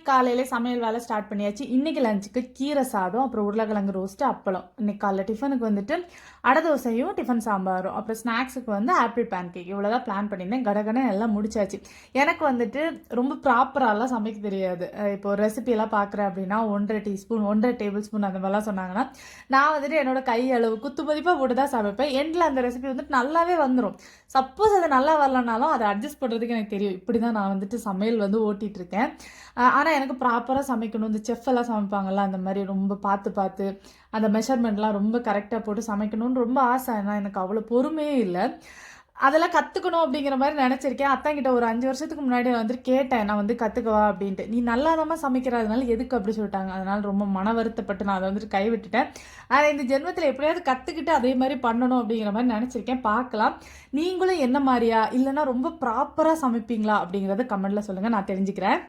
காலையில சமையல் வேலை ஸ்டார்ட் பண்ணியாச்சு. இன்னைக்கு லஞ்சுக்கு கீரை சாதம், அப்புறம் உருளைக்கிழங்கு ரோஸ்ட், அப்பளம். இன்னைக்கு காலைல டிஃபனுக்கு வந்துட்டு அடை தோசையும் டிஃபன் சாம்பாரும், அப்புறம் ஸ்நாக்ஸுக்கு வந்து ஆப்பிள் பேன் கேக். இவ்வளோதான் பிளான் பண்ணியிருந்தேன். கடகடன்னு எல்லாம் முடிச்சாச்சு. எனக்கு வந்துட்டு ரொம்ப ப்ராப்பராலாம் சமைக்க தெரியாது. இப்போ ரெசிபியெல்லாம் பார்க்குறேன் அப்படின்னா 1.5 டீஸ்பூன் 1.5 டேபிள் ஸ்பூன் அந்த மாதிரிலாம் சொன்னாங்கன்னா நான் வந்துட்டு என்னோட கை அளவு குத்து மதிப்பாக போட்டு தான் சமைப்பேன். எண்டில் அந்த ரெசிபி வந்துட்டு நல்லாவே வந்துடும். சப்போஸ் அது நல்லா வரலனாலும் அதை அட்ஜஸ்ட் பண்ணுறதுக்கு எனக்கு தெரியும். இப்படி தான் நான் வந்துட்டு சமையல் வந்து ஓட்டிகிட்டு இருக்கேன். ஆனால் எனக்கு ப்ராப்பராக சமைக்கணும். இந்த செஃப் எல்லாம் சமைப்பாங்கள்ல, அந்த மாதிரி ரொம்ப பார்த்து பார்த்து அந்த மெஷர்மெண்ட்லாம் ரொம்ப கரெக்டாக போட்டு சமைக்கணும்னு ரொம்ப ஆசை. ஆனால் எனக்கு அவ்வளோ பொறுமையே இல்லை. அதெல்லாம் கற்றுக்கணும் அப்படிங்கிற மாதிரி நினச்சிருக்கேன். அத்தாங்கிட்ட ஒரு 5 வருஷத்துக்கு முன்னாடி வந்துட்டு கேட்டேன், நான் வந்து கற்றுக்கவா அப்படின்ட்டு. நீ நல்லாதாம்மா சமைக்கிறதுனால எதுக்கு அப்படி சொல்லிட்டாங்க. அதனால் ரொம்ப மன வருத்தப்பட்டு நான் அதை வந்துட்டு கைவிட்டுட்டேன். ஆனால் இந்த ஜென்மத்தில் எப்படியாவது கற்றுக்கிட்டு அதே மாதிரி பண்ணணும் அப்படிங்கிற மாதிரி நினச்சிருக்கேன். பார்க்கலாம். நீங்களும் என்ன மாதிரியா இல்லைன்னா ரொம்ப ப்ராப்பராக சமைப்பீங்களா அப்படிங்கிறத கமெண்ட்டில் சொல்லுங்கள், நான் தெரிஞ்சுக்கிறேன்.